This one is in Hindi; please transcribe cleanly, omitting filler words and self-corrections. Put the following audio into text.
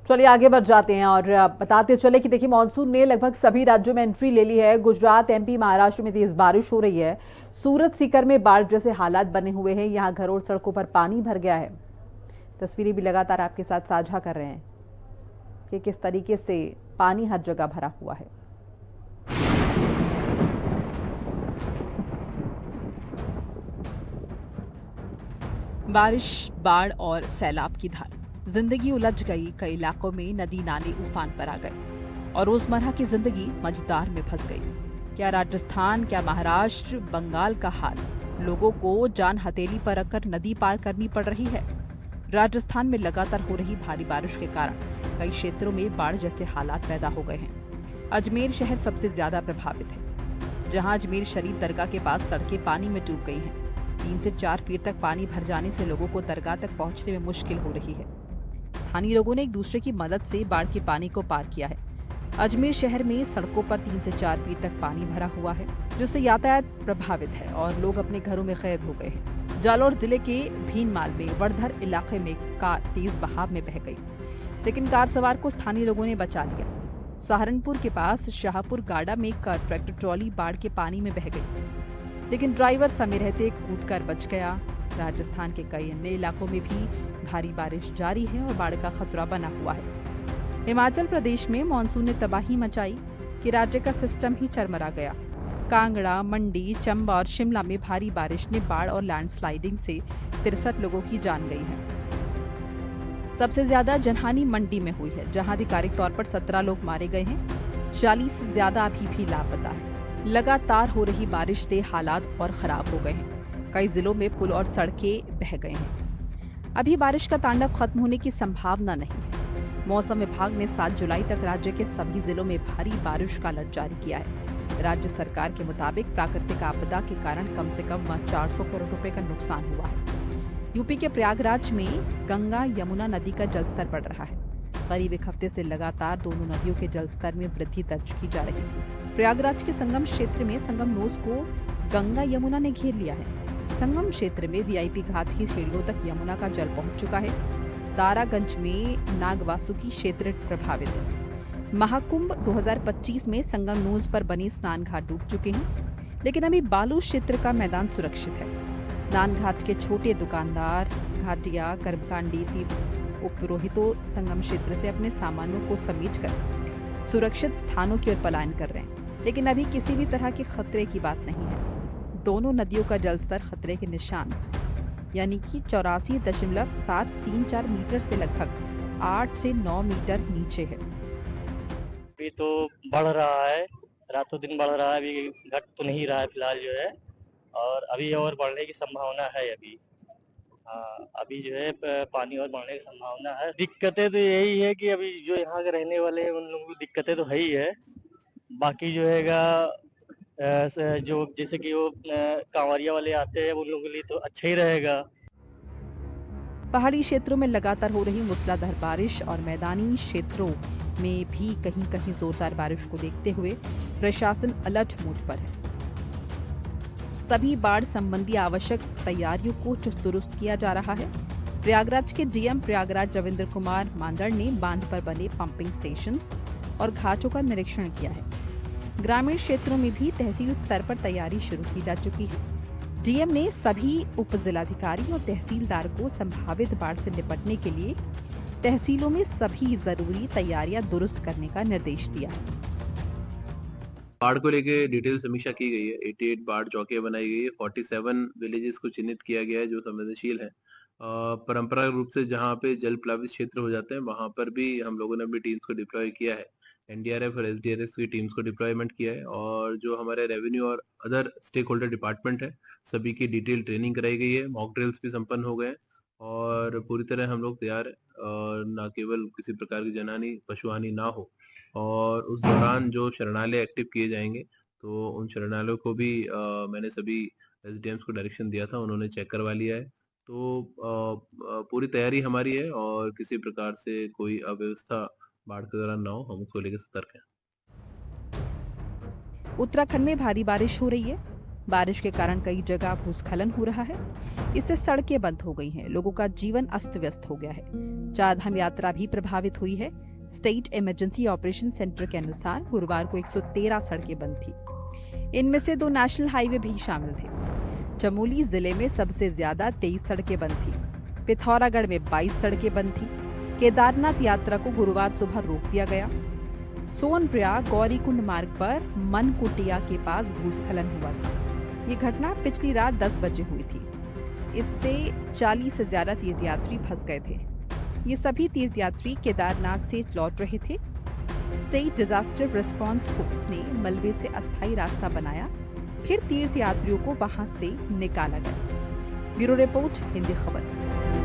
चलिए आगे बढ़ जाते हैं और बताते चले कि देखिए मानसून ने लगभग सभी राज्यों में एंट्री ले ली है। गुजरात, एमपी, महाराष्ट्र में तेज बारिश हो रही है। सूरत, सीकर में बाढ़ जैसे हालात बने हुए हैं। यहां घरों और सड़कों पर पानी भर गया है। तस्वीरें भी लगातार आपके साथ साझा कर रहे हैं कि किस तरीके से पानी हर जगह भरा हुआ है। बारिश, बाढ़ और सैलाब की धार, जिंदगी उलझ गई। कई इलाकों में नदी नाले उफान पर आ गए और रोजमर्रा की जिंदगी मझधार में फंस गई। क्या राजस्थान, क्या महाराष्ट्र, बंगाल का हाल, लोगों को जान हथेली पर रखकर नदी पार करनी पड़ रही है। राजस्थान में लगातार हो रही भारी बारिश के कारण कई क्षेत्रों में बाढ़ जैसे हालात पैदा हो गए हैं। अजमेर शहर सबसे ज्यादा प्रभावित है, जहां अजमेर शरीफ दरगाह के पास सड़कें पानी में डूब गई हैं। 3 से 4 फीट तक पानी भर जाने से लोगों को दरगाह तक पहुंचने में मुश्किल हो रही है। स्थानीय लोगों ने एक दूसरे की मदद से बाढ़ के पानी को पार किया है। अजमेर शहर में सड़कों पर 3 से 4 फीट तक पानी भरा हुआ है, जिससे यातायात प्रभावित है और लोग अपने घरों में कैद हो गए हैं। जालौर जिले के भीनमाल में वड़धर इलाके में कार तेज बहाव में बह गई, लेकिन कार सवार को स्थानीय लोगों ने बचा लिया। सहारनपुर के पास शाहपुर गाड़ा में कार ट्रैक्टर ट्रॉली बाढ़ के पानी में बह गई, लेकिन ड्राइवर समय रहते कूदकर बच गया। राजस्थान के कई अन्य इलाकों में भी भारी बारिश जारी है और बाढ़ का खतरा बना हुआ है। हिमाचल प्रदेश में मानसून ने तबाही मचाई कि राज्य का सिस्टम ही चरमरा गया। कांगड़ा, मंडी, चंबा और शिमला में भारी बारिश ने बाढ़ और लैंडस्लाइडिंग से 63 लोगों की जान गई है। सबसे ज्यादा जनहानि मंडी में हुई है, जहां आधिकारिक तौर पर 17 लोग मारे गए हैं। 40 से ज्यादा अभी भी लापता है। लगातार हो रही बारिश से हालात और खराब हो गए हैं। कई जिलों में पुल और सड़कें बह गए हैं। अभी बारिश का तांडव खत्म होने की संभावना नहीं है। मौसम विभाग ने 7 जुलाई तक राज्य के सभी जिलों में भारी बारिश का अलर्ट जारी किया है। राज्य सरकार के मुताबिक प्राकृतिक आपदा के कारण कम से कम 400 करोड़ रुपए का नुकसान हुआ है। यूपी के प्रयागराज में गंगा यमुना नदी का जलस्तर बढ़ रहा है। करीब एक हफ्ते से लगातार दोनों नदियों के जलस्तर में वृद्धि दर्ज की जा रही थी। प्रयागराज के संगम क्षेत्र में संगम नोज को गंगा यमुना ने घेर लिया है। संगम क्षेत्र में वीआईपी घाट की सीढ़ियों तक यमुना का जल पहुंच चुका है। दारागंज में नागवासुकी क्षेत्र प्रभावित है। महाकुंभ 2025 में संगम नोज पर बने स्नान घाट डूब चुके हैं, लेकिन अभी बालू क्षेत्र का मैदान सुरक्षित है। स्नान घाट के छोटे दुकानदार, घाटिया, कर्मकांडी, उपरोहितों संगम क्षेत्र से अपने सामानों को समेटकर सुरक्षित स्थानों की ओर पलायन कर रहे हैं, लेकिन अभी किसी भी तरह के खतरे की बात नहीं है। दोनों नदियों का जलस्तर खतरे के निशान से यानी कि 84.734 मीटर से लगभग 8 से 9 मीटर नीचे है। अभी तो बढ़ रहा है, रातों दिन बढ़ रहा है, अभी घट तो नहीं रहा है फिलहाल जो है, और अभी और बढ़ने की संभावना है अभी। हाँ, अभी जो है पानी और बढ़ने की संभावना है। दिक्कतें तो यही है कि अभी जो यहाँ के रहने वाले हैं उन लोगों की दिक्कतें तो है ही है। बाकी जो हैगा जो जैसे कि वो कांवरिया वाले आते हैं उन लोगों के लिए तो अच्छा ही रहेगा। पहाड़ी क्षेत्रों में लगातार हो रही मूसलाधार बारिश और मैदानी क्षेत्रों में भी कहीं कहीं जोरदार बारिश को देखते हुए प्रशासन अलर्ट मोड पर है। सभी बाढ़ संबंधी आवश्यक तैयारियों को चुस्त दुरुस्त किया जा रहा है। प्रयागराज के डीएम प्रयागराज रविंद्र कुमार मांदड़ ने बांध पर बने पंपिंग स्टेशंस और घाटों का निरीक्षण किया है। ग्रामीण क्षेत्रों में भी तहसील स्तर पर तैयारी शुरू की जा चुकी है। डीएम ने सभी उप जिलाधिकारी और तहसीलदार को संभावित बाढ़ से निपटने के लिए तहसीलों में सभी जरूरी तैयारियां दुरुस्त करने का निर्देश दिया है। बाढ़ को लेके डिटेल समीक्षा की गई है। 88 बाढ़ चौकियां बनाई गई है। 47 विलेजेस को चिन्हित किया गया है जो संवेदनशील है। परंपरागत रूप से जहां पे जल प्लावित क्षेत्र हो जाते हैं वहां पर भी हम लोगों ने अपनी टीम्स को डिप्लॉय किया है। एनडीआरएफ और एसडीआरएफ की टीम्स को डिप्लॉयमेंट किया है और जो हमारे रेवेन्यू और अदर स्टेक होल्डर डिपार्टमेंट है सभी की डिटेल ट्रेनिंग कराई गई है। मॉक ड्रिल्स भी संपन्न हो गए हैं और पूरी तरह हम लोग तैयार है और न केवल किसी प्रकार की जनहानि पशुहानि ना हो। और उस दौरान जो शरणालय एक्टिव किए जाएंगे तो उन शरणालयों को भी मैंने सभी रेजिडेंट्स को डायरेक्शन दिया था, उन्होंने चेक करवा लिया है। तो पूरी तैयारी हमारी है और किसी प्रकार से कोई अव्यवस्था बाढ़ के दौरान ना हो, हम उसको लेकर सतर्क हैं। उत्तराखंड में भारी बारिश हो रही है। बारिश के कारण कई जगह भूस्खलन हो रहा है। इससे सड़कें बंद हो गई हैं, लोगों का जीवन अस्त व्यस्त हो गया है। चारधाम यात्रा भी प्रभावित हुई है। स्टेट इमरजेंसी ऑपरेशन सेंटर के अनुसार गुरुवार को 113 सड़कें बंद थी। इनमें से 2 नेशनल हाईवे भी शामिल थे। चमोली जिले में सबसे ज्यादा 23 सड़कें बंद थी। पिथौरागढ़ में 22 सड़कें बंद थी। केदारनाथ यात्रा को गुरुवार सुबह रोक दिया गया। सोनप्रयाग गौरीकुंड मार्ग पर मनकुटिया के पास भूस्खलन हुआ था। ये घटना पिछली रात 10 बजे हुई थी। इससे 40 से ज्यादा तीर्थयात्री फंस गए थे। ये सभी तीर्थयात्री केदारनाथ से लौट रहे थे। स्टेट डिजास्टर रिस्पांस फोर्स ने मलबे से अस्थायी रास्ता बनाया, फिर तीर्थयात्रियों को वहां से निकाला गया। ब्यूरो रिपोर्ट, हिंदी खबर।